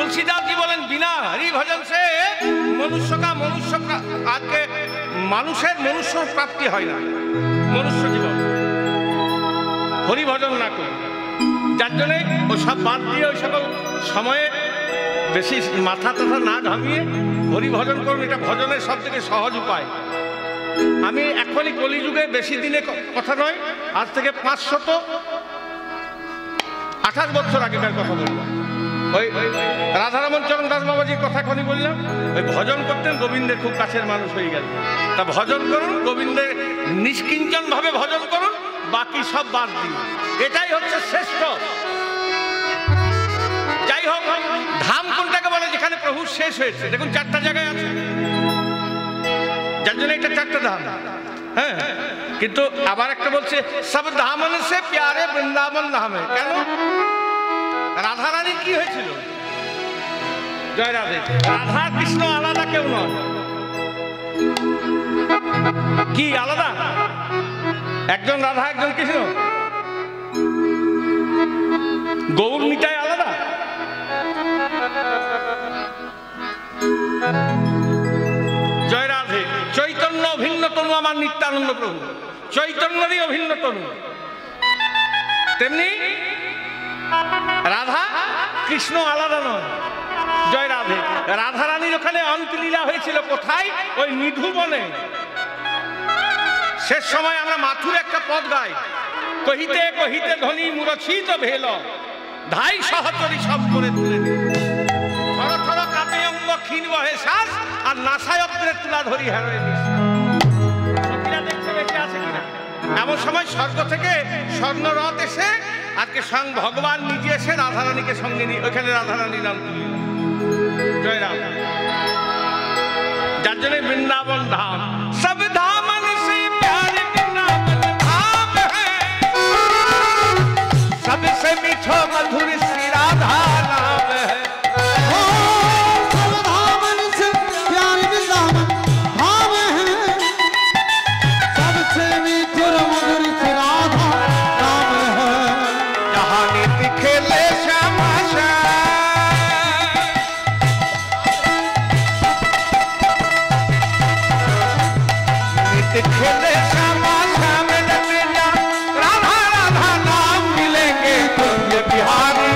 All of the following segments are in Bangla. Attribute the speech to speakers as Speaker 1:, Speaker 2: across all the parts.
Speaker 1: तुलसीदास जी बोलें बिना हरि भजन से मनुष्य का आगे मानुषेर मनुष्य प्राप्ति है ना मनुष्य जीवन हरि भजन ना कर जार जन्य ओ सब बाद दिए ओई सकल समय बेशी माथा टाथा ना घामिए हरि भजन करुन एटा भजनेर सबथेके सहज उपाय आमी एखोनी कलिजुगे बेशी दिने कथा नय आज थेके 528 बछर आगेकार कथा बोललाम राधारमन चरण दास बाबाजीर कथा खनि बोललाम भजन करतें गोविंदेर खूब काछेर मानुष हये गेल ता भजन करुन गोविंदेर निष्किंचन भावे भजन करुन बाकी सब बाद दिन एटाई हच्छे श्रेष्ठ যাই হোক ধাম কোনটাকে বলে যেখানে প্রভু শেষ হয়েছে দেখুন চারটা জায়গায় আছে যার জন্য এটা চারটা ধাম হ্যাঁ কিন্তু আবার একটা বলছে সব ধামন সে প্যারে বৃন্দাবন ধামে কেন রাধা রানীর কি হয়েছিল জয় রাধে রাধা কৃষ্ণ আলাদা কেউ নয় কি আলাদা একজন রাধা একজন কৃষ্ণ গৌর নিতাই আলাদা জয় রাধে চৈতন্য অভিন্ন তনু আমার নিত্যানন্দ প্রভু চৈতন্যরই অভিন্ন তনু তেমনি রাধা কৃষ্ণ আলাদা নয় জয় রাধে রাধা রানীর ওখানে অন্তলীলা হয়েছিল কোথায় ওই নিধুবনে শেষ সময় আমরা মাথুর একটা পদ গাই কহিতে কহিতে ধ্বনি মূরছিত ভেল ধাই সহচরী সব করে তুলে দিল থর থর কাঁপে অঙ্গ ক্ষীণ বহে শ্বাস আর নাসায়ত্রে তুলা ধরি হেরোয় নিঃশ্বাস দেখছে বেঁচে আছে কিনা এমন সময় স্বর্গ থেকে স্বর্ণরথ এসে আজকে স্বয়ং ভগবান নিজে এসে রাধারানীকে সঙ্গে নিয়ে ওইখানে রাধারানী নাম তুলি জয় রাম যার জন্য বৃন্দাবন ধাম সব ধামন সে প্যারে বৃন্দাবন ধাম হ্যায় सबसे मीठो मधुर श्री राधा नाम है सब धामन से प्यारे वृंदावन धाम है सबसे मीठो मधुर श्री राधा नाम है जहाँ नीति खेले श्यामा नीति खेले श्यामा श्याम राधा राधा नाम मिलेंगे बिहारी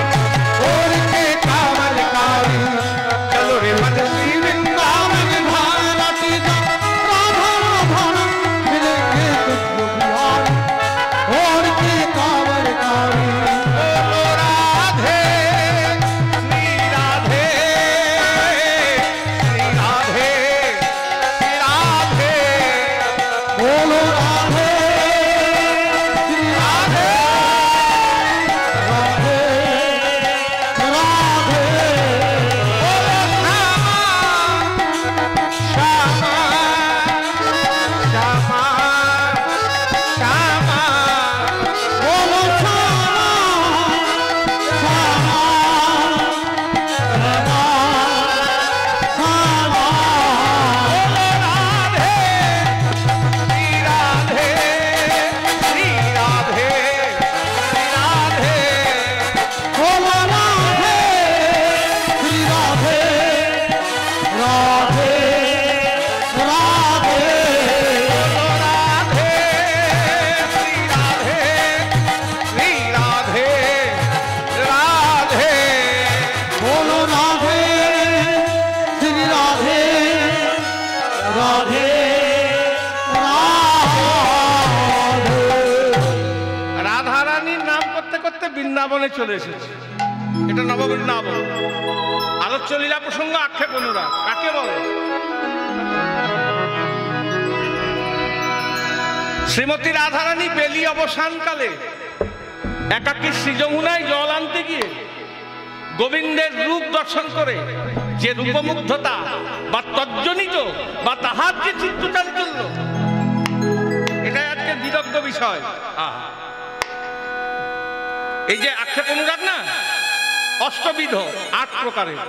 Speaker 1: और के कामलकारी चलो रे मन श्री वृंदावन धाम राती जा राधा राधा मिलेंगे तुझको बिहारी और के कामलकारी बोलो राधे श्री राधे श्री राधे श्री राधे बोलो राधे श्री राधे বৃন্দাবনে চলে এসেছে এটা নববৃন্দাবন আলোচ্য লীলা প্রসঙ্গ আক্ষেপ অনুরাগ কাকে বলে শ্রীমতী রাধারানী বেলি অবসানকালে একাকী শ্রীযমুনায় জল আনতে গিয়ে গোবিন্দের রূপ দর্শন করে যে রূপমুগ্ধতা বা তজ্জনিত বা তাহার যে চিত্তচাঞ্চল্য এটাই আজকে বিদগ্ধ বিষয় এই যে আক্ষেপ অনুরাগ না অষ্টবিধ 8 প্রকারের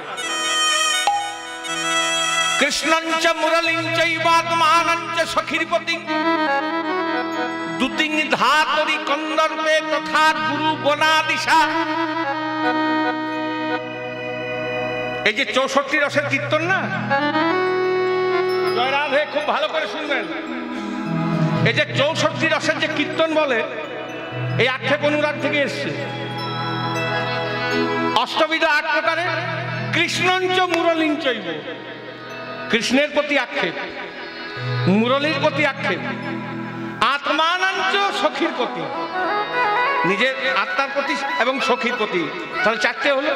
Speaker 1: কৃষ্ণঞ্চ মুরলিঞ্চৈবাত্মানঞ্চ সখীরপতি দুতিং ধাতরি কন্দর্পে তথা গুরু বনাদিশা এই যে 64 রসের কীর্তন না, জয় রাধে, খুব ভালো করে শুনবেন। এই যে 64 রসের যে কীর্তন বলে, এই আক্ষেপ অনুরাগ থেকে এসছে। অষ্টবিধ 8 প্রকারে কৃষ্ণঞ্চ মুরলীঞ্চৈব, কৃষ্ণের প্রতি আক্ষেপ, মুরলীর প্রতি আক্ষেপ, আত্মানাঞ্চ সখীর প্রতি, নিজের আত্মার প্রতি এবং সখীর প্রতি। তাহলে 4টে হলো।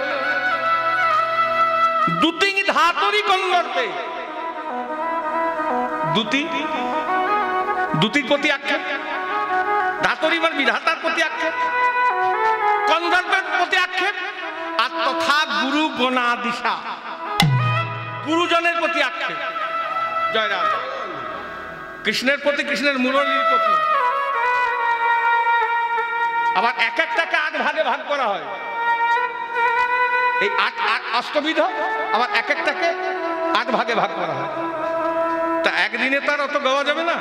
Speaker 1: দুতি ধাতরি কন্দর্পে, দুতির প্রতি আক্ষেপ, ধাতরি মানে বিধাতার প্রতি আক্ষেপ, কন্দর্পের প্রতি আক্ষেপ, আর তথা গুরু গণাদিশা, গুরুজনের প্রতি আক্ষেপ। জয় রাম। কৃষ্ণের প্রতি, কৃষ্ণের মুরলীর প্রতি। আবার এক একটাকে 8 ভাগে ভাগ করা হয়। এই 8 অষ্টবিধ, আবার এক একটাকে 8 ভাগে ভাগ করা হয়। তা একদিনে তার অত গাওয়া যাবে না।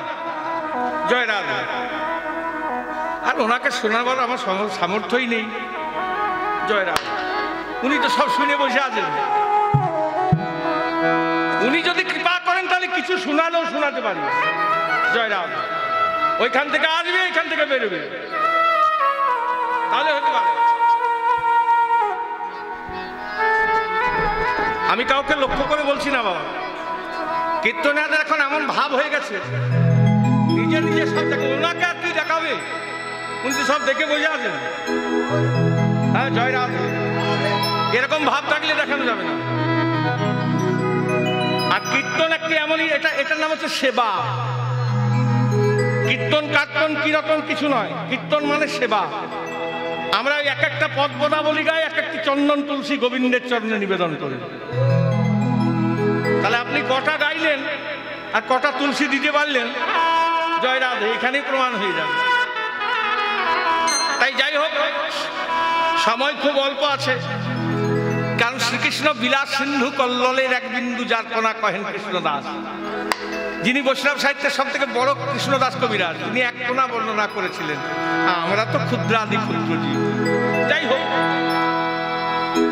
Speaker 1: জয় রাধা। আর ওনাকে শোনাবার আমার সামর্থ্যই নেই। জয় রাধা। উনি তো সব শুনে বসে আছেন। উনি যদি কৃপা করেন তাহলে কিছু শোনালেও শোনাতে পারি। জয় রাম। ওইখান থেকে আসবে, এখান থেকে বেরোবে, তাহলে হতে পারে। আমি কাউকে লক্ষ্য করে বলছি না বাবা, কীর্তনাদের এখন এমন ভাব হয়ে গেছে, নিজে নিজে সব দেখে। ওনাকে আর কি দেখাবে? উনি তো সব দেখে বসে আছেন। হ্যাঁ, জয় রাম। এরকম ভাব থাকলে দেখানো যাবে না। আর কীর্তন একটি এমনই, এটার নাম হচ্ছে সেবা। কীর্তন কার্তন কিরকম কিছু নয়, কীর্তন মানে সেবা। আমরা এক একটা পদ পদাবলী গাই, এক একটি চন্দন তুলসী গোবিন্দের চরণে নিবেদন করি। তাহলে আপনি কটা গাইলেন আর কটা তুলসী দিতে পারলেন, জয় রাধে, এখানেই প্রমাণ হয়ে যাবে। তাই যাই হোক, সময় খুব অল্প আছে। কারণ শ্রীকৃষ্ণ বিলাস সিন্ধু কল্লোলের এক বিন্দু যার্পনা কহেন কৃষ্ণদাস, যিনি বৈষ্ণব সাহিত্যের সব থেকে বড় কৃষ্ণদাস কবিরাজ, তিনি এক কোণা বর্ণনা করেছিলেন। আমরা তো ক্ষুদ্রাদি ক্ষুদ্র জীব। যাই হোক,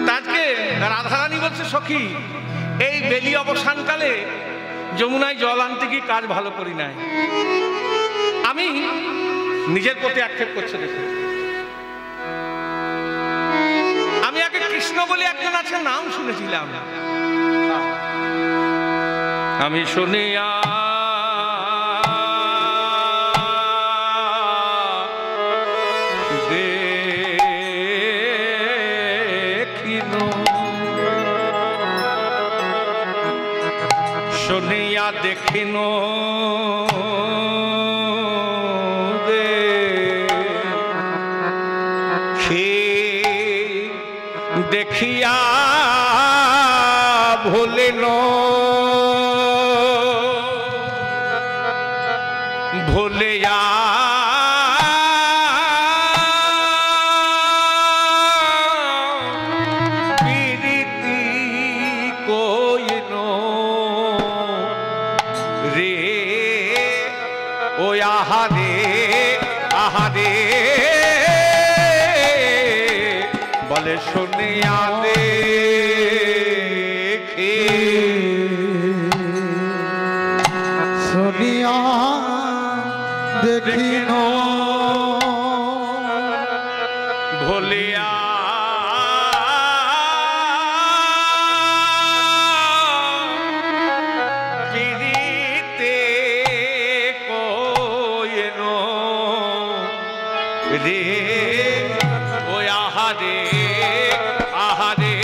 Speaker 1: তাকে রাধারানী বলছে, সখী, এই বেলি অবসানকালে যমুনায় জল আনতে গিয়ে কাজ ভালো করি নাই। আমি নিজের প্রতি আক্ষেপ করছে। দেখে আমি আগে কৃষ্ণ বলে একজন আছে, নাম শুনেছিলাম। আমি শুনিয়া শুনিয়া দেখিন দেখিয়া ভুলিন, ভুলিয়া প্রীতি কইন রে, ও আহারে আহারে, বলে শুনিয়া দেখে,
Speaker 2: শুনিয়া দেখিন
Speaker 1: ভুলিয়া প্রীতি কইন রে, ও আহারে আহারে,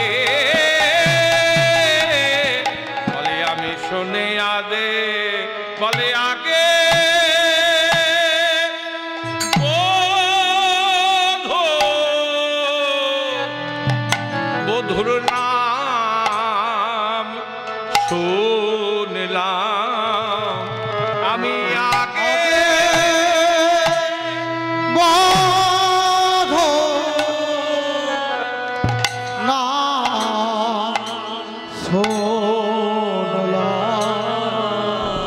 Speaker 1: বলে আমি শুনিয়া দে, বলে আগে বধুর নাম শুনলাম, আমি আগে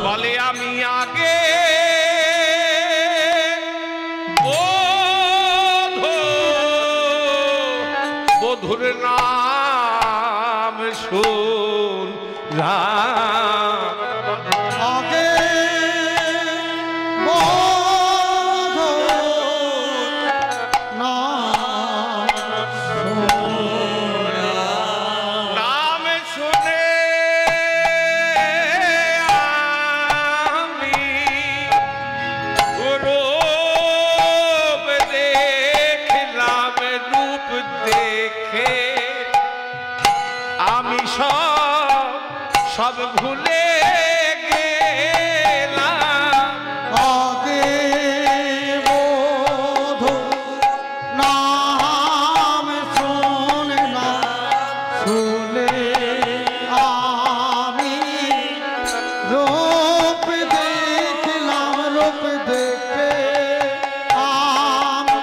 Speaker 1: বলে আমি আগে বধুর নাম শুনলাম
Speaker 2: আগে
Speaker 1: নাম শুনে আমি রূপ দেখলাম, রূপ দেখে আমি সব ভুলে গেলাম।
Speaker 2: আগে বধূ নাম শুনলাম, শুনে আমি রূপ দেখলাম, রূপ দেখে আমি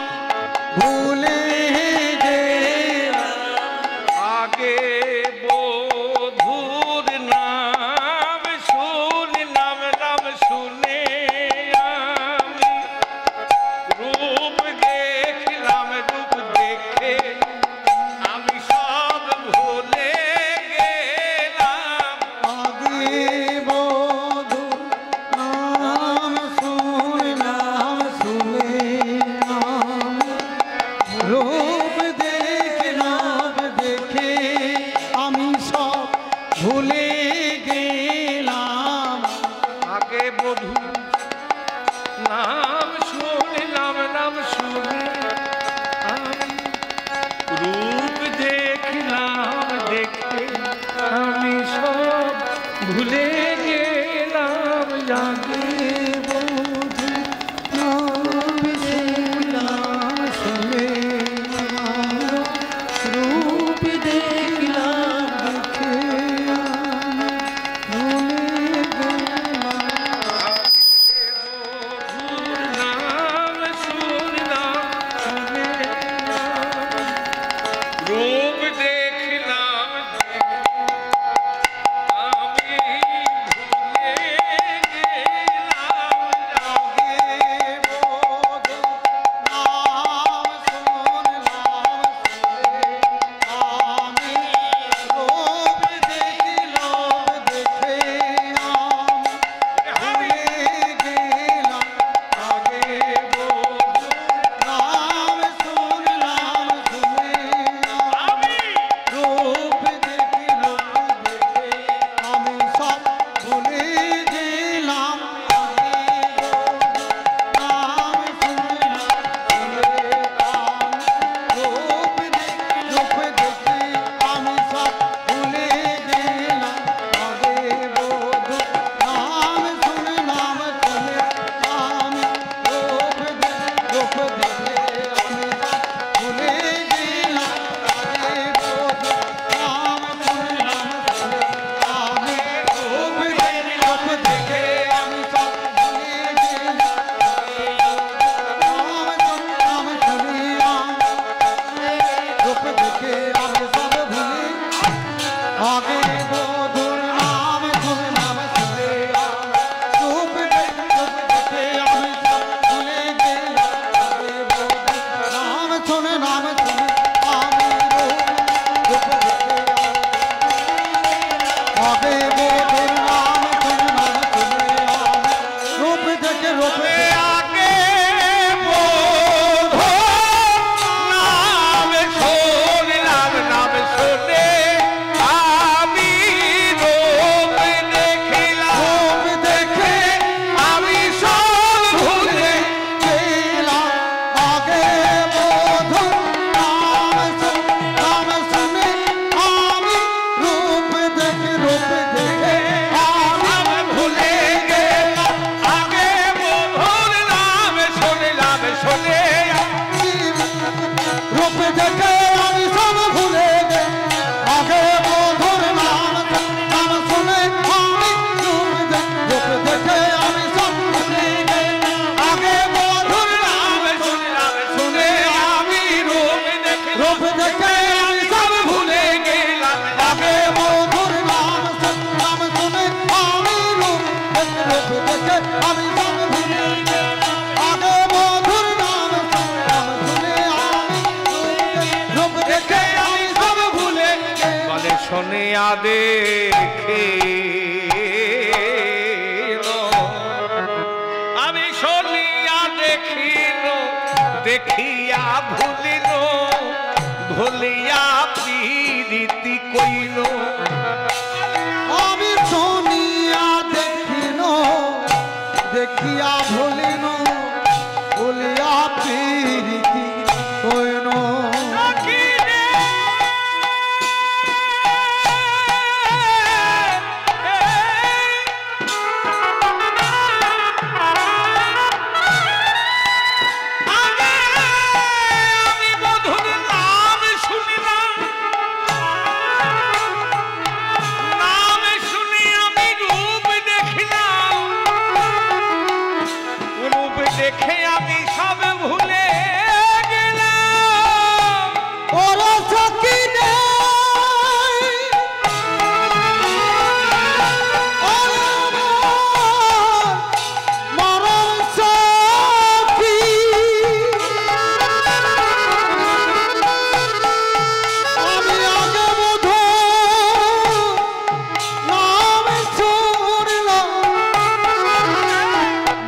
Speaker 2: ভুলে গেলাম।
Speaker 1: আগে বধূর নাম শুনলাম, নাম শুনে আমি রূপ দেখলাম, রূপ দেখে আমি সব ভুলে গেলাম।
Speaker 2: আগে বধূ নাম শুনলাম, শুনে আমি রূপ দেখলাম, দেখে আমি সব ভুলে গেলাম।
Speaker 1: আগে বধূ নাম শুনলাম, নাম শুনে আমি রূপ দেখলাম, দেখে আমি সব ভুলে গেলাম। আগে
Speaker 2: বধূ নাম শুনলাম, শুনে রূপ দেখলাম, দেখে আমি ভুলে গেলাম।
Speaker 1: বধূর নাম শুনলাম, শুনে রূপ দেখলাম, আমি ভুলে গেলাম।
Speaker 2: আগে বধূ নাম শুনলাম, শুনে আমি রূপ দেখলাম, দেখে আমি ভুলে গেলাম। আগে বধূ নাম শুনলাম, শুনে আমি রূপ দেখলাম, দেখে আমি সব ভুলে গেলাম। আগে নাম শুনলাম, শুনে আমি রূপ দেখে আমি সব ভুলে গেলাম। আগে বধূ নাম শুনলাম, শুনে আমি রূপ দেখে আমি সব ভুলে গেলাম। আগে বধূ নাম শুনলাম, শুনে আমি রূপ দেখে আমি সব ভুলে গেলাম। নাম শুনলাম, শুনে রূপ দেখে আমি সব ভুলে। আগে বধূর নাম শুনলাম, শুনে রূপ দেখে আমি সব ভুলে গেলাম। আগে বধূর নাম শুনে, নাম শুনে আমি রূপ দেখে আগে বধূর নাম শুনে, নাম শুনে আমি রূপ দেখে
Speaker 1: আগে বধূ নাম শুনলাম, নাম শুনে আমি শুনিয়া দেখে আমি শুনিয়া দেখিল দেখিয়া ভুলিল ভুলিয়া প্রীতি কইল
Speaker 2: আমি শুনিয়া দেখিল দেখিয়া ভুলিল ভুলিয়া প্রীতি কইল
Speaker 1: দেখে আমি সব ভুলে গেলাম
Speaker 2: ওরা সখী রে মরণ সখী আমি আগে বোধ নাম শুনলাম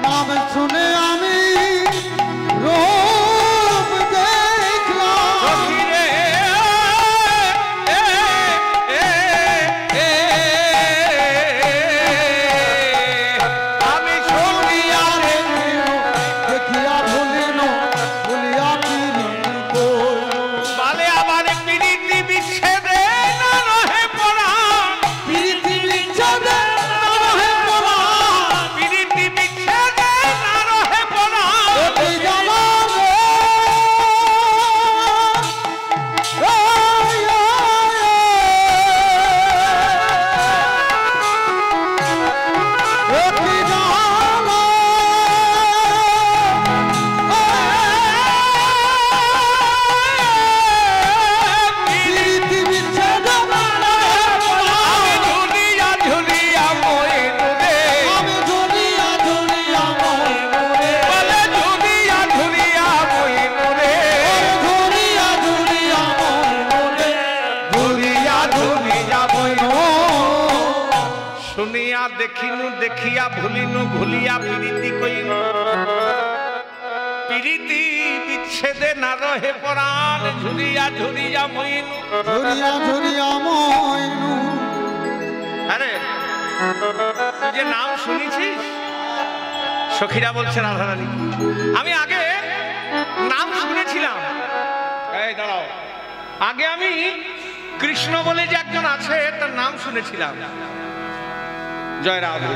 Speaker 2: নাম শুনে আমি রূপ দেখলাম
Speaker 1: সখী রে আমি শুনিয়া
Speaker 2: দেখিয়া ভুলিল ভুলিয়া প্রীতি কইল
Speaker 1: বলে আমার প্রীতি বিচ্ছেদে না রহে পরাণ
Speaker 2: প্রীতি বিচ্ছেদে নহে পরাণ
Speaker 1: প্রীতি বিচ্ছেদে না রহে পরাণ
Speaker 2: অতি জ্বালা রে অতি জ্বালা প্রীতি বিচ্ছেদে নহে পরাণ
Speaker 1: আমি ঝুলিয়া ঝুলিয়া মইনু রে
Speaker 2: আমি ঝুলিয়া ঝুলিয়া মরে
Speaker 1: বলে ঝুলিয়া ঝুলিয়া মইনু রে
Speaker 2: ঝুলিয়া ঝুলিয়া মরে
Speaker 1: ঝুলিয়া ঝুলিয়া মইনু শুনিয়া দেখিনু দেখিয়া ভুলিনু ভুলিয়া প্রীতি কইনু প্রীতি বিচ্ছেদে না রহে পরাণ ঝুলিয়া ঝুলিয়া মইনু
Speaker 2: ঝুলিয়া ঝুলিয়া মইনু
Speaker 1: আরে তুই যে নাম শুনেছিস সখীরা বলছে রাধারানী আমি আগে নাম শুনেছিলাম এই দাঁড়াও আগে আমি কৃষ্ণ বলে যে একজন আছে তার নাম শুনেছিলাম জয় রাধে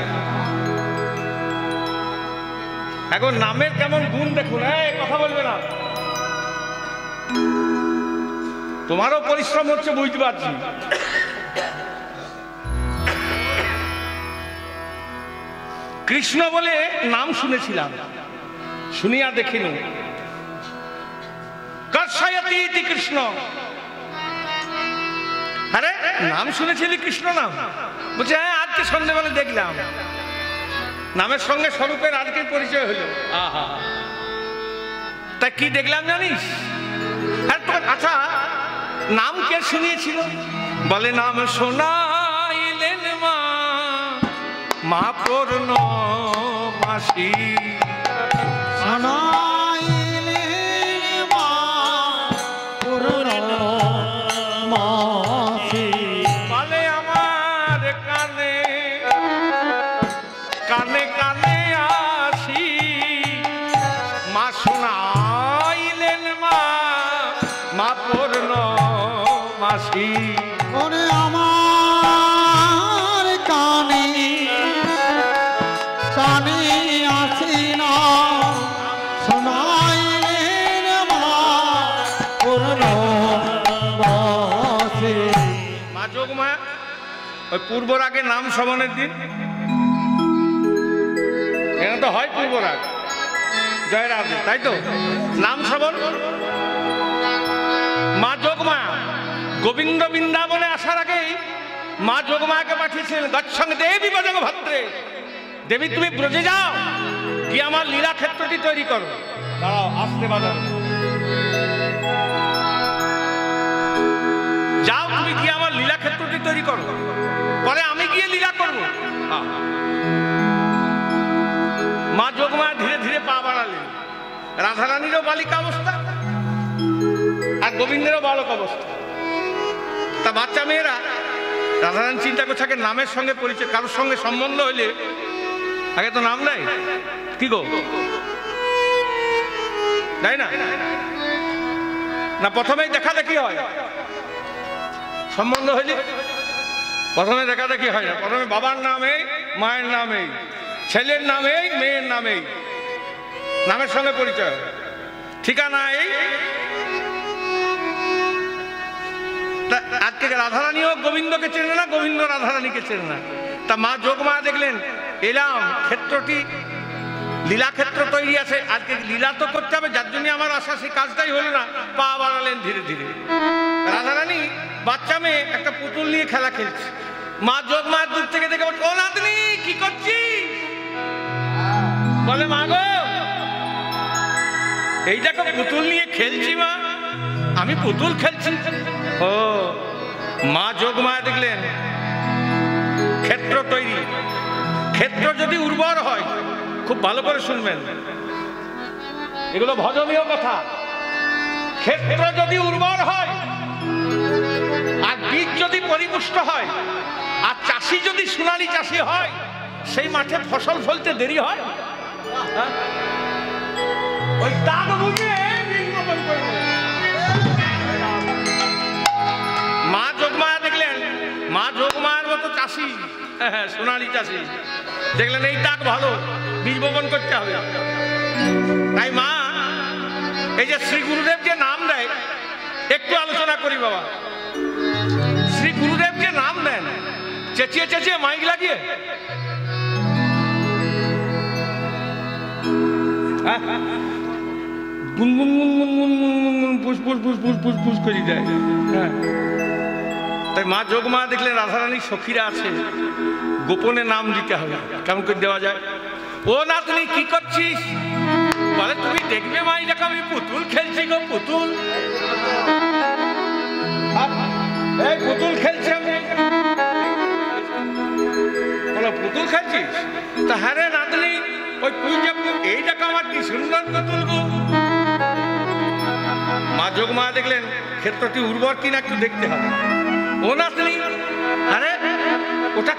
Speaker 1: এখন নামের কেমন গুণ দেখুন এই কথা বলবে না তোমারও পরিশ্রম হচ্ছে বুঝতে পারছি কৃষ্ণ বলে নাম শুনেছিলাম শুনিয়া দেখিনু কর্ষয়তি ইতি কৃষ্ণ আরে নাম শুনেছিলি কৃষ্ণ নাম বলছে হ্যাঁ আজকে সন্ধ্যেবেলা দেখলাম নামের সঙ্গে স্বরূপের আজকে পরিচয় হলো আহা তা কি দেখলাম জানিস আর তোর আচ্ছা নাম কে শুনিয়েছিল বলে নাম শোনাইলেন মা মা পূর্ণ মাসি
Speaker 2: শোনাইলেন মা পূর্ণমাসী
Speaker 1: বলে আমার কানে কানে কানে আসি মা শোনাইলেন মা মা পূর্ণ মাসি
Speaker 2: ওরে আমার কানে কানে আসি না শোনাইলেন মা পূর্ণমাসী
Speaker 1: মা যোগমা ওই পূর্বর আগে নাম শ্রবণের দিন এখানে তো হয় পূর্বর আগে জয় রাধে তাই তো নাম শ্রবণ মা যোগমা গোবিন্দ বৃন্দাবনে আসার আগেই মা যোগমাকে পাঠিয়েছিলেন গচ্ছং দেবী বজং ভদ্রে দেবী তুমি ব্রজে যাও গিয়ে আমার লীলা ক্ষেত্রটি তৈরি করো দাঁড়াও আসতে বাজাবে যাও তুমি গিয়ে আমার লীলা ক্ষেত্রটি তৈরি করো রাধারানীরও বালিকা অবস্থা আর গোবিন্দেরও বালক অবস্থা। তা বাচ্চা মেয়েরা রাধারানী চিন্তা করছে আগে নামের সঙ্গে পরিচয়, কারোর সঙ্গে সম্বন্ধ হইলে আগে তো নাম দেয়, কি গো তাই না? না প্রথমেই দেখা দেখি হয়? সম্বন্ধ হইলে প্রথমে দেখা দেখি হয় না, প্রথমে বাবার নামে মায়ের নামে ছেলের নামে মেয়ের নামে নামের সঙ্গে পরিচয়, ঠিকানা এই। আজকে রাধারানীও গোবিন্দকে চেনে না, গোবিন্দ রাধারানীকে চেনে না। তা মা যোগমা দেখলেন এলাম ক্ষেত্রটি লীলা ক্ষেত্র তৈরি আছে, আজকে লীলা তো করতে হবে, যার জন্য আমার আশা সেই কাজটাই হলো না, পা বাড়ালেন ধীরে ধীরে। রাধারানী বাচ্চা মেয়ে একটা পুতুল নিয়ে খেলা খেলছে, মা যোগমা দূর থেকে দেখে বলছে ও নাতনি কি করছিস? বলে মা গো এই দেখো পুতুল নিয়ে খেলছি মা, আমি পুতুল খেলছি। ও মা যোগমা দেখলেন ক্ষেত্র তৈরি, ক্ষেত্র যদি উর্বর হয়, খুব ভালো করে শুনবেন এগুলো ভজনীয় কথা, ক্ষেত্র যদি উর্বর হয় আর বীজ যদি পরিপুষ্ট হয় আর চাষি যদি সোনালী চাষি হয়, সেই মাঠে ফসল ফলতে দেরি হয়? ওই দাগ বুঝে মা যোগমা দেখলেন, মা যোগমার মতো চাষি, সোনালী চাষি দেখলেন এই দাগ ভালো, বীজ বপন করতে হবে। তাই মা এই যে শ্রী গুরুদেব যে নাম দেয়, একটু আলোচনা করি বাবা। শ্রী গুরুদেব যে নাম দেন চেঁচিয়ে চেঁচিয়ে মাইক লাগিয়ে, গুনগুন গুনগুন গুনগুন গুনগুন ফুসফুস ফুসফুস ফুসফুস করে দেয়। হ্যাঁ, তাই মা যোগমা দেখলেন রাধারানীর সখীরা আছে, গোপনে নাম দিতে হবে। কেমন করে দেওয়া যায়? ও নাতনি কি করছিস? বলে তুমি দেখবে মা দেখো আমি পুতুল খেলছি গো, পুতুল। এই পুতুল খেলছি আমি। বলো পুতুল খেলছিস? তা হ্যাঁ রে নাতনি, ওই তুই যে এই দেখো আমার কি সুন্দর পুতুল গো। মা যোগমা দেখলেন ক্ষেত্রটি উর্বর কিনা একটু দেখতে হবে। ও নাতনি আরে ওটা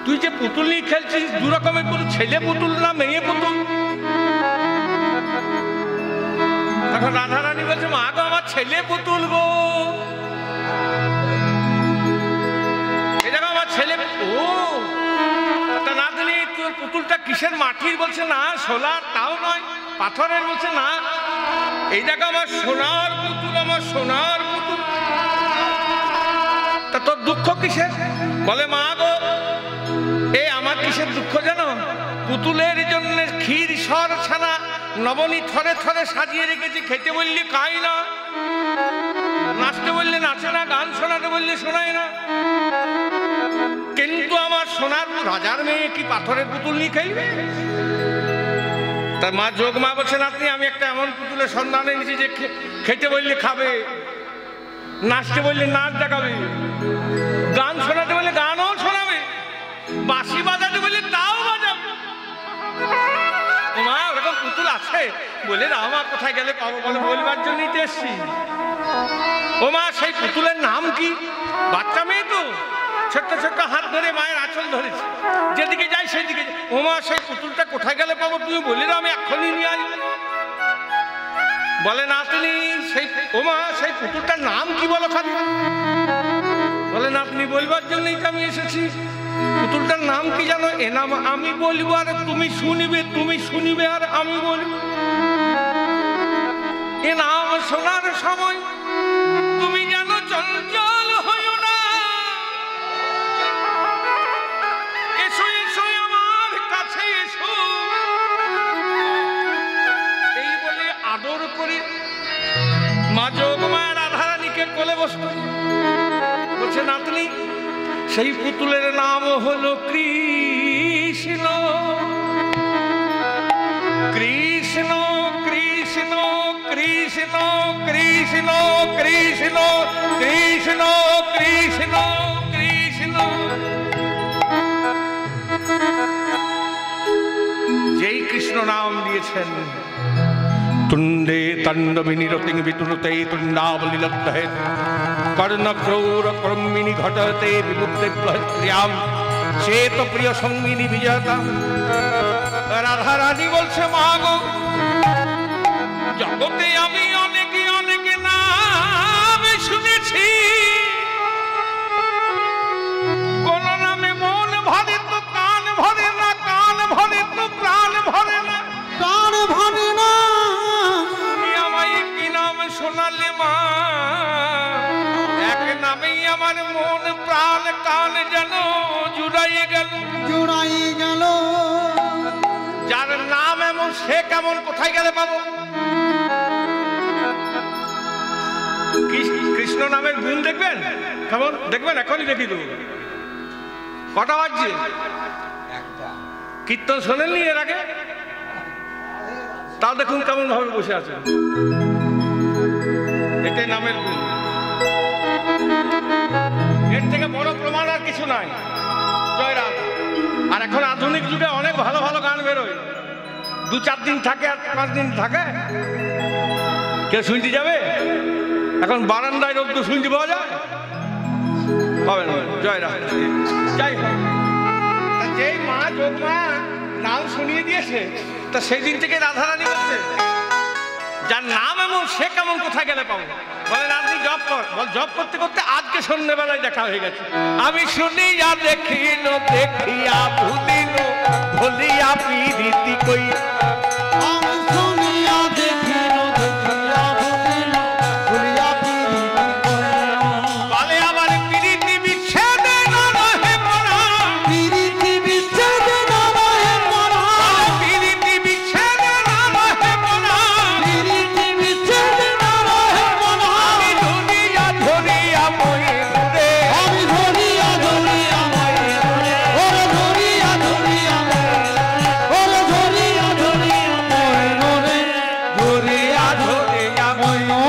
Speaker 1: তুই যে পুতুল নিয়ে খেলছিস, দু রকমের পুতুল, ছেলে পুতুল না মেয়ে পুতুল? তখন রাধারানী বলছে মা গো আমার ছেলে পুতুল গো, এই দেখো আমার ছেলে। ও তা নাতনি তোর পুতুলটা কিসের, মাটির? বলছে না সোলার, তাও নয় পাথরের। বলছে না এই দেখো আমার সোনার পুতুল, আমার সোনার পুতুল। তা তোর দুঃখ কিসের? বলে মা গো এ আমার কিসের দুঃখ জানো? পুতুলের জন্য ক্ষীর সর ছানা নবনী থরে থরে সাজিয়ে রেখেছি, খেতে বললে খাই না, নাচতে বললে নাচে না, গান শোনাতে বললে শোনায় না। কিন্তু আমার সোনার রাজার মেয়ে কি পাথরের পুতুল নিয়ে খেলবে? তার মা যোগমা বলছেন আপনি আমি একটা এমন পুতুলের সন্ধান এনেছি যে খেতে বললে খাবে, নাচতে বললে নাচ দেখাবে, গান শোনাতে বললে গানও শোনাবে, বাঁশি বাজাতে বললে তাও বাজাবে। মা ওরকম পুতুল আছে? বলে না আমার কোথায় গেলে পাবো বলে, বলবার জন্যই তো এসছি। ও মা সেই পুতুলের নাম কি? বাচ্চা মেয়ে তো, ছোট্ট ছোট্ট হাত ধরে মায়ের আঁচল ধরেছে, যেদিকে যাই সেদিকে। ও মা সেই পুতুলটা কোথায় গেলে পাবো তুমি বলে দাও, আমি এক্ষুনি নিয়ে আসবো। বলে নাতনি সেই, ও মা সেই পুতুলটার নাম কি বলো খালি? বলে নাতনি বলবার জন্যই তো আমি এসেছি। পুতুলটার নাম কি জানো? এ নাম আমি বলবো আর তুমি শুনিবে, তুমি শুনিবে আর আমি বলবো। এ নাম শোনার সময় তুমি যেন চঞ্চল হইও না, এসো এসো আমার কাছে এসো, এই বলে আদর করে মা যোগমা রাধারানীকে কোলে বসল। বলছে নাতনি সেই পুতুলের নাম হলো কৃষ্ণ। কৃষ্ণ কৃষ্ণ কৃষ্ণ কৃষ্ণ কৃষ্ণ কৃষ্ণ কৃষ্ণ কৃষ্ণ। যেই কৃষ্ণ নাম দিয়েছেন তুণ্ডে তাণ্ডবিনিরতিং বিতুরতে তুণ্ডাবলীলব্ধে কর্ণক্রৌর ক্রমিণী ঘটতে বিমুক্তে ক্রিয়াম চেত প্রিয় সঙ্গিনী বিজয়তা। রাধা রানী বলছে মা গো, জগতে আমি অনেকে অনেকে নাম শুনেছি, কোন নামে মন ভরে তো কান ভরে না, কান ভরে তো প্রাণ ভরে না,
Speaker 2: প্রাণ ভরে না।
Speaker 1: তুমি আমায় কি নাম শোনালে মা, এক নামেই আমার মন প্রাণ কান যেন জুড়াইয়ে গেল,
Speaker 2: জুড়াই গেল।
Speaker 1: যার নাম এমন সে কেমন কোথায় গেলে পাবো? কৃষ্ণ নামের গুণ দেখবেন কেমন, দেখবেন এখনই দেখি দেবো। কটা বাজছে? কীর্তন শোনেননি এর আগে? তাও দেখুন কেমন ভাবে বসে আছেন। এটাই নামের গুণ, এর থেকে বড় প্রমাণ আর কিছু নাই। জয়রাম। আর এখন আধুনিক যুগে অনেক ভালো ভালো গান বেরোয়, 2-4 দিন থাকে আর 5 দিন থাকে, কেউ শুনতে যাবে? এখন বারান্দায় রোদ্দু শুনতে পাওয়া যায়, পাবেন। জয়রাম। যাই হোক, যেই মা যোগমা নাম শুনিয়ে দিয়েছে, তা সেই দিন থেকে রাধারানী বলছে যার নাম এমন সে কেমন কোথায় গেলে পাবো? বলেন আপনি জব কর, জব করতে করতে আজকে সন্ধ্যেবেলায় দেখা হয়ে গেছে। আমি শুনিয়া দেখিল, দেখিয়া ভুলিল, ভুলিয়া প্রীতি কই।
Speaker 2: আমি শুনিয়া দেখিল, দেখিয়া ভুলিল, ভুলিয়া প্রীতি কই।
Speaker 1: বলে আবার প্রীতি বিচ্ছেদে না রহে মরা,
Speaker 2: প্রীতি বিচ্ছেদে না রহে মরা,
Speaker 1: প্রীতি বিচ্ছেদে না রহে মরা,
Speaker 2: প্রীতি বিচ্ছেদে না রহে মরা।
Speaker 1: আমি ধরিয়া ধরিয়া ময়ূরে,
Speaker 2: আমি ধরিয়া ধরিয়া ময়ূরে, ওরে ধরিয়া ধরিয়া ময়ূরে, ওরে ধরিয়া ধরিয়া ময়ূরে,
Speaker 1: ধরিয়া ধরিয়া
Speaker 2: ময়ূর।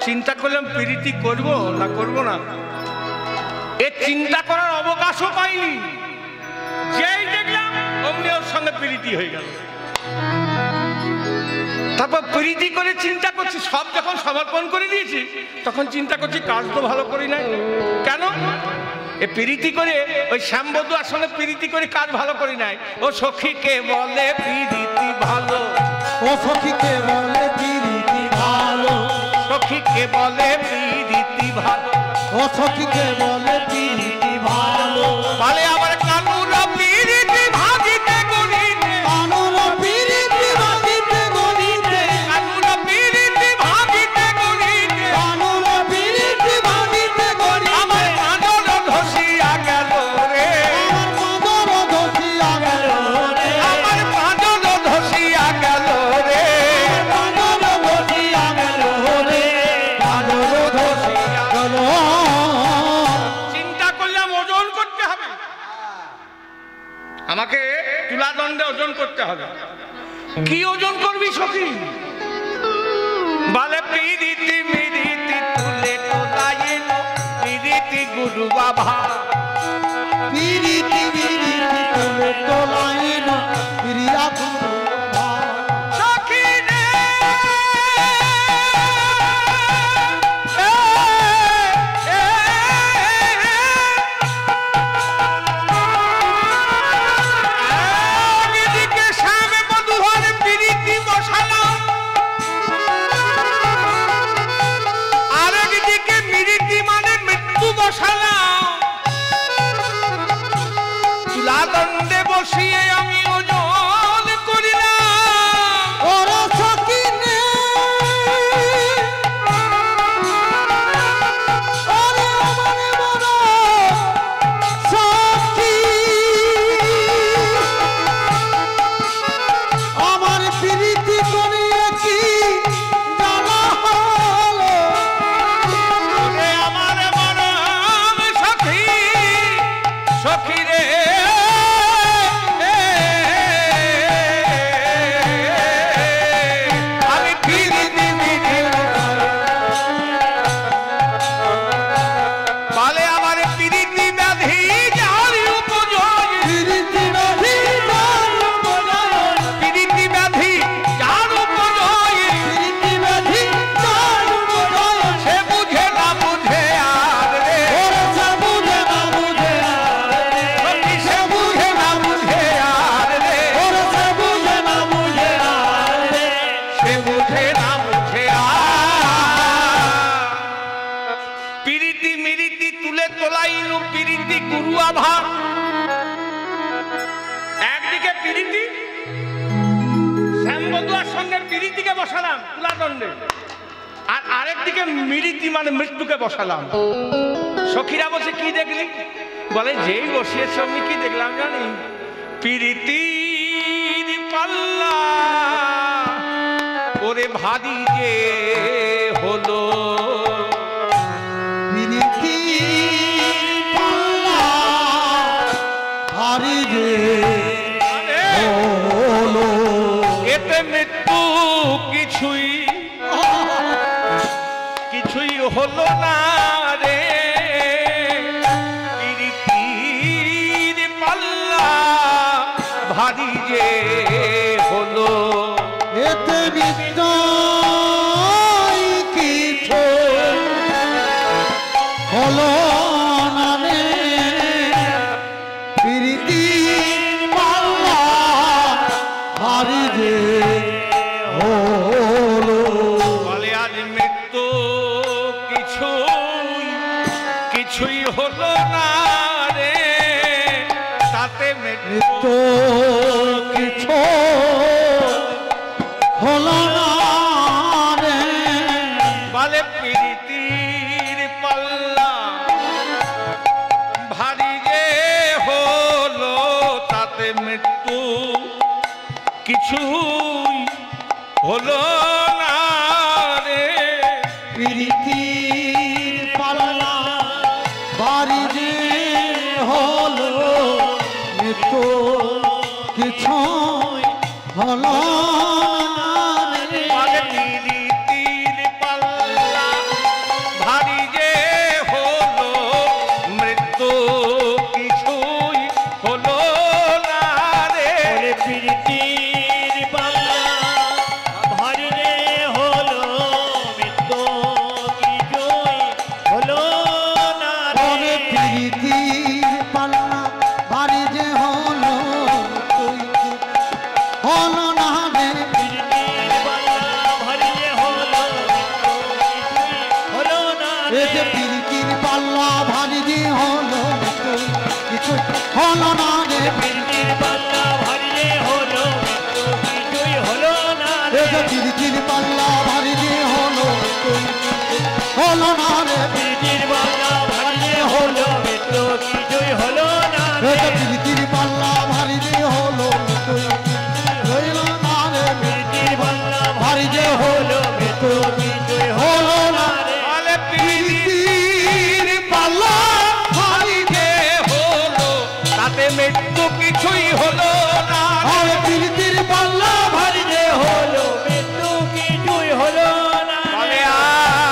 Speaker 1: চিন্তা করলাম প্রীতি করব না করব না, এ চিন্তা করার অবকাশও পাইনি। যেই দেখলাম অমনি ওর সঙ্গে প্রীতি হয়ে গেল। তারপর প্রীতি করে চিন্তা করছি, সব যখন সমর্পণ করে দিয়েছি তখন চিন্তা করছি কাজ তো ভালো করি নাই কেন? এ প্রীতি করে ওই শ্যামবধূ আসলে প্রীতি করে কাজ ভালো করি নাই। ও সখীকে বলে প্রীতি ভালো,
Speaker 2: ও সখীকে বলে প্রীতি ভালো,
Speaker 1: সখীকে বলে প্রীতি ভালো,
Speaker 2: ও সখীকে বলে প্রীতি ভালো।
Speaker 1: বলে আবার কানুরা প্রীতি ভাজিতে গণিতে,
Speaker 2: কানুর প্রীতি ভাজিতে গণিতে,
Speaker 1: কানুরা প্রীতি ভাজিতে গণিতে,
Speaker 2: কানুর প্রীতি ভাজিতে গণিতে।
Speaker 1: আমার কানন ধসিয়া গেল রে,
Speaker 2: আমার পাদর ধসিয়া গেল রে,
Speaker 1: আমার কানন ধসিয়া গেল রে,
Speaker 2: পাদর ধসিয়া গেল রে, পাদর ধসিয়া গেল।
Speaker 1: চিন্তা করলাম ওজন করতে হবে, আমাকে তুলাদণ্ডে ওজন করতে হবে। কি ওজন করবি সখী? বলে প্রীতি মিরিতি তুলে তোলাইল, প্রীতি গুরু বাবা।
Speaker 2: প্রীতি প্রীতি তুলে তোলাইল, প্রিয়া গুরু বাবা।
Speaker 1: সখী রে, একদিকে শ্যাম মধুহর প্রীতি বসালাম, আরেকদিকে মিরিতি মানে মৃত্যু বসালাম। তুলাদণ্ডে বসিয়ে আমি ওজন করিলাম।
Speaker 2: ওরে সখী রে, ওরে আমার বড় সখী, আমার প্রীতি করিয়ে কি জানা হলো?
Speaker 1: ওরে আমার মরম সখী, সখী রে, তুলে তোলাইনু পিরিতি গুরু আভা। একদিকে পিরিতি, শ্যামবধুয়ার সঙ্গে পিরিতিকে বসালাম তুলাদণ্ডে, আর আরেকদিকে মিরিতি মানে মৃত্যুকে বসালাম। সখীরা বসে কি দেখলি? বলে যেই বসিয়েছ আমি কি দেখলাম জানি? পিরিতির পাল্লা ওরে ভারী যে হলো, এতে মৃত্যু কিছুই কিছুই হলো না রে। পিরিতির পাল্লা ভারী যে হলো,
Speaker 2: এতে মৃত্যু কিছু হলো না রে। পিরিতির পাল্লা ভারী যে হলো,
Speaker 1: বলে আজ মৃত্যু কিছুই কিছুই হলো না রে। তাতে মৃত্যু
Speaker 2: কিছু হলো না রে।
Speaker 1: বলে পিরিতির পাল্লা ভারী যে হলো, তাতে মৃত্যু কিছুই হলো না রে।
Speaker 2: পিরিতির পাল্লা ভারী যে হলো, মৃত্যু কিছু হলো না রে।
Speaker 1: বলে পিরিতির পাল্লা ভারী যে হলো, মৃত্যু কিছুই হলো না রে।
Speaker 3: পিরিতির পাল্লা ভারী রে হলো, মৃত্যু কিছুই হলো না রে।
Speaker 2: ওরে পিরিতির পাল্লা ভারী যে হলো, হলো না রে।
Speaker 3: পিরিতির পাল্লা ভারী রে হলো, মৃত্যু কিছুই হলো না
Speaker 2: এ
Speaker 3: রে।
Speaker 2: যে পিরিতির পাল্লা ভারী যে হলো, কিছু হলো না রে।
Speaker 3: পিরিতির পাল্লা ভারী রে হলো, মৃত্যু কিছুই হলো না
Speaker 2: এ
Speaker 3: রে।
Speaker 2: যে পিরিতির পাল্লা ভারী যে হলো, হলো না রে।
Speaker 3: পিরিতির পাল্লা ভারী রে হলো, মৃত্যু কিছুই হলো না
Speaker 2: এ
Speaker 3: রে।
Speaker 2: যে পিরিতির পাল্লা ভারী যে হলো, হইল না রে।
Speaker 3: পিরিতির পাল্লা
Speaker 2: ভারী যে হলো,
Speaker 3: মৃত্যু কিছুই
Speaker 2: হলো না
Speaker 3: রে।
Speaker 1: বলে
Speaker 2: পিরিতির পাল্লা ভারী যে
Speaker 1: হলো, তাতে মৃত্যু কিছুই হলো না।
Speaker 2: আরে পিরিতির পাল্লা
Speaker 3: ভারী যে হলো, মৃত্যু কিছুই হলো না
Speaker 1: বলে
Speaker 3: রে।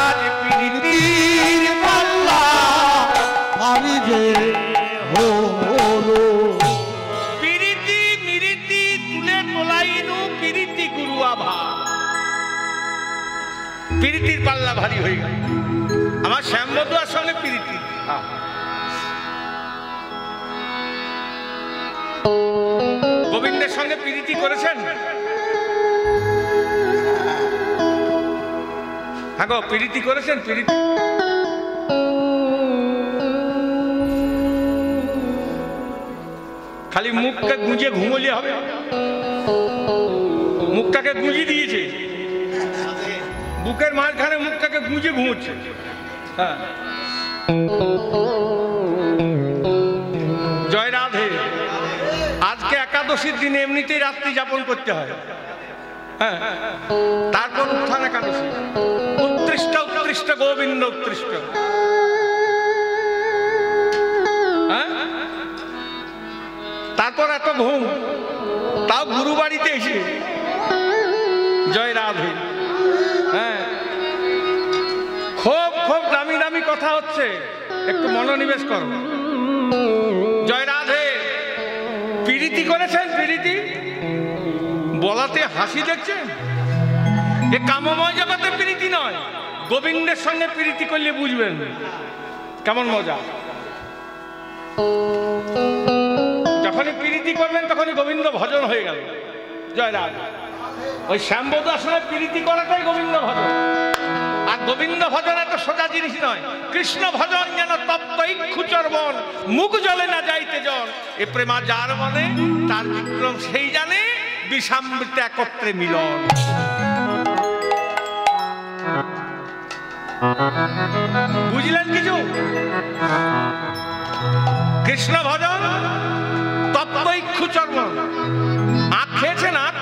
Speaker 1: আজ
Speaker 2: পিরিতির পাল্লা ভারী যে হলো।
Speaker 1: পিরিতি মিরিতি তুলে তোলাইনু পিরিতি গুরু আভা। পিরিতির পাল্লা ভারী হয়ে গেল আমার শ্যামবধুয়ার সঙ্গে পিরিতি। গোবিন্দের সঙ্গে পিরিতি করেছেন? হ্যাঁ গো, পিরিতি করেছেন? পিরিতি খালি মুখকে গুঁজে ঘুমোলে হবে? মুখটাকে গুঁজে দিয়েছে, বুকের মাঝখানে মুখটাকে গুঁজে ঘুমোচ্ছে। হ্যাঁ, জয় রাধে। আজকে একাদশীর দিন এমনিতেই রাত্রি যাপন করতে হয়। হ্যাঁ, তারপর উত্থান একাদশী, উৎকৃষ্ট উৎকৃষ্ট গোবিন্দ উৎকৃষ্ট। হ্যাঁ, তারপর এত ঘুম, তাও গুরু বাড়িতে এসে। জয় রাধে। হ্যাঁ, খুব খুব দামি দামি কথা হচ্ছে, একটু মনোনিবেশ করো। জয় রাধে। পিরিতি করেছেন? পিরিতি বলাতে হাসি দেখছেন? এ কামময় জগতে প্রীতি নয়, গোবিন্দের সঙ্গে প্রীতি করলে বুঝবেন কেমন মজা। যখনই প্রীতি করবেন তখনই গোবিন্দ ভজন হয়ে গেল। জয় রাধা। ওই শ্যামবধূর সঙ্গে প্রীতি করাটাই গোবিন্দ ভজন। আর গোবিন্দ ভজন এত সোজা জিনিস নয়। কৃষ্ণ ভজন যেন তপ্ত ইক্ষু চর্বণ, মুখ জলে না যাইতে জন। এ প্রেমা যার মনে তার বিক্রম সেই জানে, বিষামৃত একত্রে মিলন। বুঝলেন কিছু? কৃষ্ণ ভজন তপ্ত ইক্ষু চর্বণ। আখ খেয়েছেন? আখ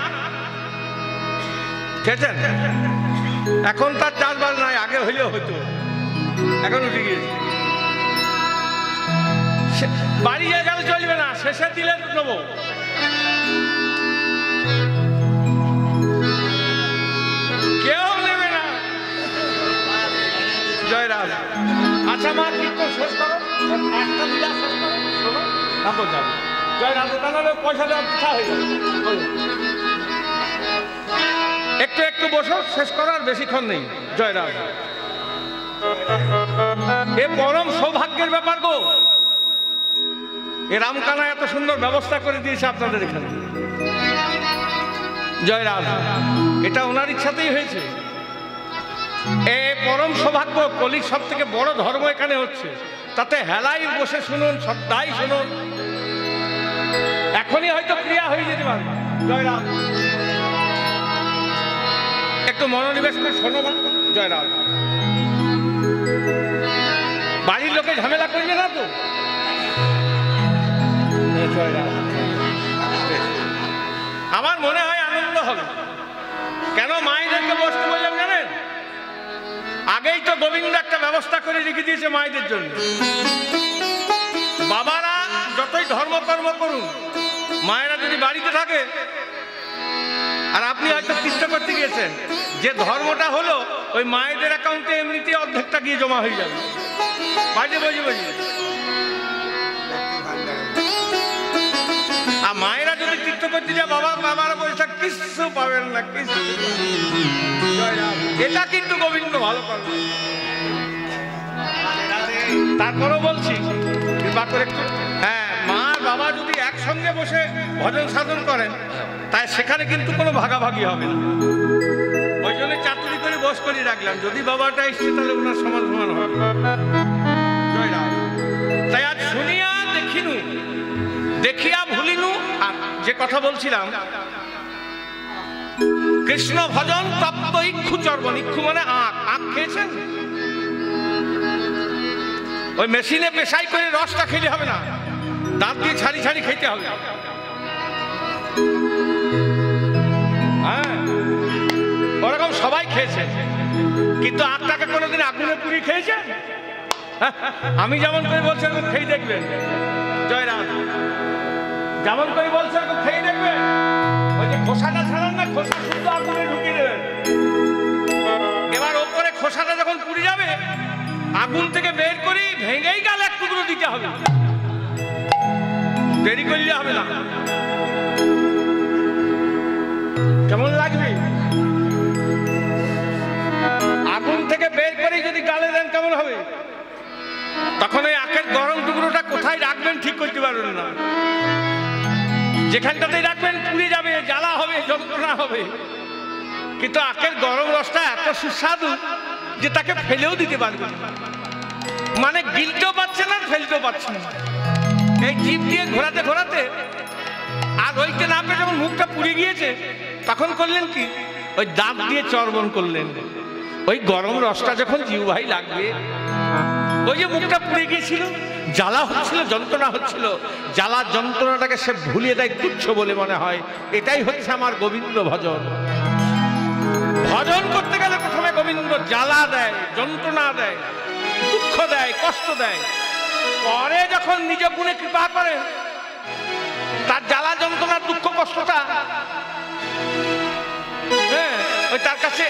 Speaker 1: খেয়েছেন? এখন তার চাষবাস নাই, আগে হইলেও হইতো, এখন উঠে গিয়েছে। বাড়ি গেলে চলবে না, শেষে দিলে নেবো। কেউ নেবে না। জয়রাম। আচ্ছা মা, কীর্তন শেষ করো, একটা লীলা শেষ করো, শোনো, তারপর যাবো। জয়রাম, তাহলে পয়সা দেওয়ার ইচ্ছা হয়ে যাবে। একটু একটু বসো, শেষ করার বেশিক্ষণ নেই। জয়রাম। এ পরম সৌভাগ্যের ব্যাপার গো। এ রামকানা এত সুন্দর ব্যবস্থা করে দিয়েছে আপনাদের এখানে। জয়রাম। এটা ওনার ইচ্ছাতেই হয়েছে। এ পরম সৌভাগ্য। কলির সব থেকে বড় ধর্ম এখানে হচ্ছে, তাতে হেলাই বসে শুনুন, শ্রদ্ধাই শুনুন। এখনই হয়তো ক্রিয়া হয়ে যেতে পারে। জয়রাম। একটু মনোনিবেশ করে শোনো মা। জয়রাম। বাড়ির লোকে ঝামেলা করবে না তো? জয়রাম। আমার মনে হয় আনন্দ হবে। কেন মায়েদেরকে বসতে বললাম জানেন? আগেই তো গোবিন্দ একটা ব্যবস্থা করে রেখে দিয়েছে মায়েদের জন্য। বাবারা যতই ধর্মকর্ম করুন, মায়েরা যদি বাড়িতে থাকে, আর আপনি হয়তো তীর্থ করতে গিয়েছেন, যে ধর্মটা হলো ওই মায়েদের অ্যাকাউন্টে এমনিতে অর্ধেকটা গিয়ে জমা হয়ে যাবে। বাড়িতে বসে বসে। আর মায়েরা যদি তীর্থ করতে যায়, বাবারা পয়সা কিছু পাবেন না, কিছু। এটা কিন্তু গোবিন্দ ভালো করবে। তারপরও বলছি, কৃপা করে একটু, হ্যাঁ, মা বাবা যদি একসঙ্গে বসে ভজন সাধন করেন, তাই সেখানে কিন্তু কোনো ভাগাভাগি হবে না। ওই জন্য চাতুরি করে বস করে রাখলাম, যদি বাবাটা এসছে তাহলে ওনার সমান সমান হবে। জয়রাম। তাই আজ শুনিয়া দেখিনু, দেখিয়া ভুলিনু। আর যে কথা বলছিলাম, কৃষ্ণ ভজন তপ্ত ইক্ষু চর্বণ। ইক্ষু মানে আখ। আখ খেয়েছেন? ওই মেশিনে পেশাই করে রসটা খেলে হবে না, দাঁত দিয়ে ছাড়ি ছাড়ি খেতে হবে। হ্যাঁ, ওরকম সবাই খেয়েছে, কিন্তু আখটাকে কোনোদিন আগুনে পুড়িয়ে খেয়েছে? আমি যেমন করে বলছি ওরকম খেয়ে দেখবেন। জয়রাম। যেমন করে বলছে ওরকম খেয়ে দেখবেন। ওই যে খোসাটা ছাড়ান না, খোসা শুদ্ধ আগুনে ঢুকিয়ে দেবেন। এবার ওপরে খোসাটা যখন পুড়ে যাবে, আগুন থেকে বের করে ভেঙেই গালে এক টুকরো দিতে হবে, দেরি করলে হবে না। কেমন লাগবে? আগুন থেকে বের করে যদি গালে দেন কেমন হবে? তখন ওই আখের গরম টুকরোটা কোথায় রাখবেন ঠিক করতে পারবেন না। যেখানটাতেই রাখবেন পুড়ে যাবে, জ্বালা হবে, যন্ত্রণা হবে। কিন্তু আখের গরম রসটা এত সুস্বাদু যে তাকে ফেলেও দিতে পারবেন, মানে গিলতেও পাচ্ছে না, ফেলতেও পাচ্ছে না। এই জিভ দিয়ে ঘোরাতে ঘোরাতে আর ওইতে না পেয়ে যখন মুখটা পুড়ে গিয়েছে, তখন করলেন কি? ওই দাঁত দিয়ে চর্বণ করলেন। ওই গরম রসটা যখন জিহ্বাই লাগবে, ওই যে মুখটা পুড়ে গিয়েছিল, জ্বালা হচ্ছিল, যন্ত্রণা হচ্ছিল, জ্বালা যন্ত্রণাটাকে সে ভুলিয়ে দেয়, তুচ্ছ বলে মনে হয়। এটাই হচ্ছে আমার গোবিন্দ ভজন। ভজন করতে গেলে প্রথমে গোবিন্দ জ্বালা দেয়, যন্ত্রণা দেয়, দুঃখ দেয়, কষ্ট দেয়। পরে যখন নিজ গুণে কৃপা করেন, তার জ্বালা যন্ত্রণা দুঃখ কষ্টটা, হ্যাঁ, ওই তার কাছে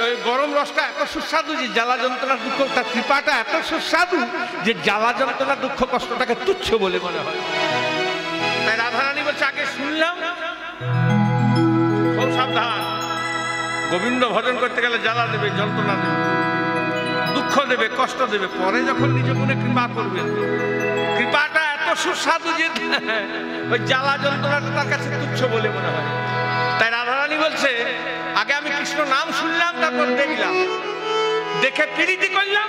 Speaker 1: ওই গরম রসটা এত সুস্বাদু যে জ্বালা যন্ত্রণা দুঃখ, তার কৃপাটা এত সুস্বাদু যে জ্বালা যন্ত্রণা দুঃখ কষ্টটাকে তুচ্ছ বলে মনে হয়। তাই রাধারানী বলছে, আগে শুনলাম, খুব সাবধান। গোবিন্দ ভজন করতে গেলে জ্বালা দেবে, যন্ত্রণা দেবে, দুঃখ দেবে, কষ্ট দেবে। পরে যখন নিজ গুণে কৃপা করবেন, কৃপাটা এত সুস্বাদু যে ওই জ্বালা যন্ত্রণাটা তার কাছে তুচ্ছ বলে মনে হয়। তাই রাধারানী বলছে, আগে আমি কৃষ্ণ নাম শুনলাম, তারপর দেখলাম, দেখে প্রীতি করলাম,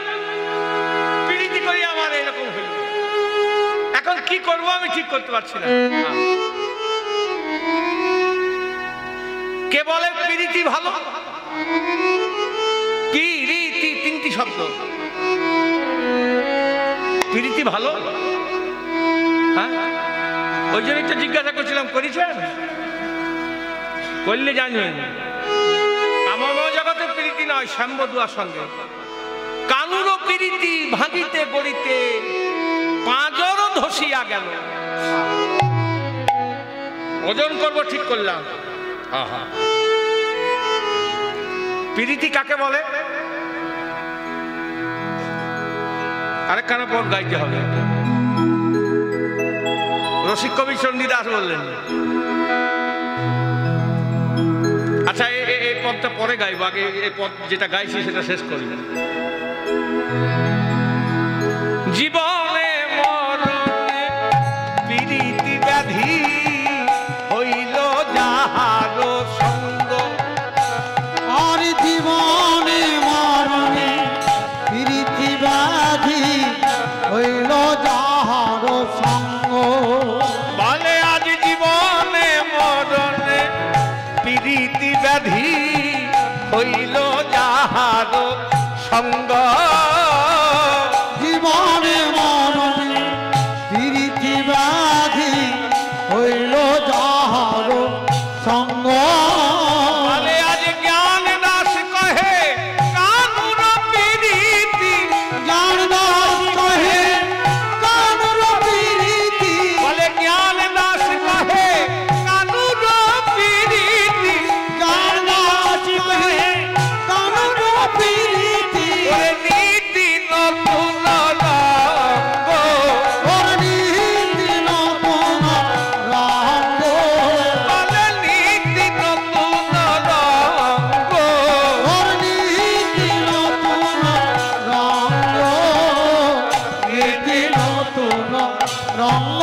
Speaker 1: প্রীতি করি আমার এরকম হইল। এখন কি করব আমি ঠিক করতে পারছি না। কে বলে প্রীতি ভালো? কি রীতি, তিনটি শব্দ। প্রীতি ভালো, হ্যাঁ? ওই জন্যই তো জিজ্ঞাসা করছিলাম, করেছেন? করলে জানবেন আমার জগতে প্রীতি নয়, শ্যামবধুয়ার সঙ্গে কানুরও প্রীতি ভাঙিতে গড়িতে পাঁজরও ধসিয়া গেল। ওজন করব ঠিক করলাম। প্রীতি কাকে বলে? আরেকখানা পদ গাইতে হবে। রসিক কবি চণ্ডীদাস বললেন। আচ্ছা এই পদটা পরে গাইব, আগে এই পদ যেটা গাইছি সেটা শেষ করি। জীবনে মরণে প্রীতি ব্যাধি হইল যাহার সঙ্গ।
Speaker 2: আর জীবনে মরণে প্রীতি ব্যাধি হইল যাহার সঙ্গ।
Speaker 1: বলে আজ জীবনে মরণে প্রীতি ব্যাধি হইল যাহার সঙ্গ।
Speaker 2: জীবনে মরণে প্রীতি ব্যাধি হইল যাহার সঙ্গ।
Speaker 1: বলে আজ জ্ঞান দাস কহে কানুর প্রীতি।
Speaker 2: জ্ঞান দাস কহে কানুর প্রীতি।
Speaker 1: বলে জ্ঞান দাস কহে কানুর প্রীতি।
Speaker 2: জ্ঞান দাস কহে কানুর প্রীতি।
Speaker 1: ওরে নীতি নতুন রঙ্গ।
Speaker 2: ওর নীতি নতুন রঙ্গ।
Speaker 1: বলে নীতি নতুন রঙ্গ।
Speaker 2: ওর নীতি নতুন রঙ্গ। নীতি নতুন রঙ্গ।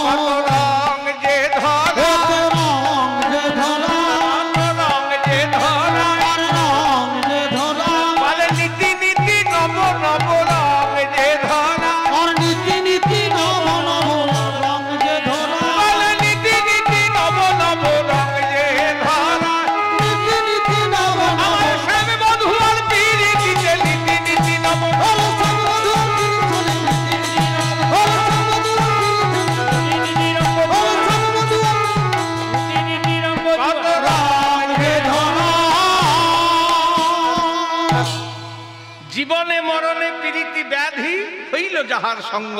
Speaker 1: কত রং যে ধরা,
Speaker 2: কত রং যে ধরা।
Speaker 1: কত রং যে ধরা।
Speaker 2: আর রং যে ধরা।
Speaker 1: বলে নীতি নীতি নব নব রং যে ধরা।
Speaker 2: আর নীতি নীতি নব নব রং যে ধরা।
Speaker 1: বলে নীতি নীতি নব নব রং যে ধরা।
Speaker 2: নীতি নীতি নব নব।
Speaker 1: আমার শ্যাম বধুয়ার প্রীতিতে নীতি নীতি নব।
Speaker 2: ওর সমুদ্র তীরে চলে নীতি নীতি নব। ওর সমুদ্র তীরে চলে ওর সমুদ্র
Speaker 1: কত রং যে ধরা। জীবনে মরণে প্রীতি ব্যাধি হইল যাহার সঙ্গ।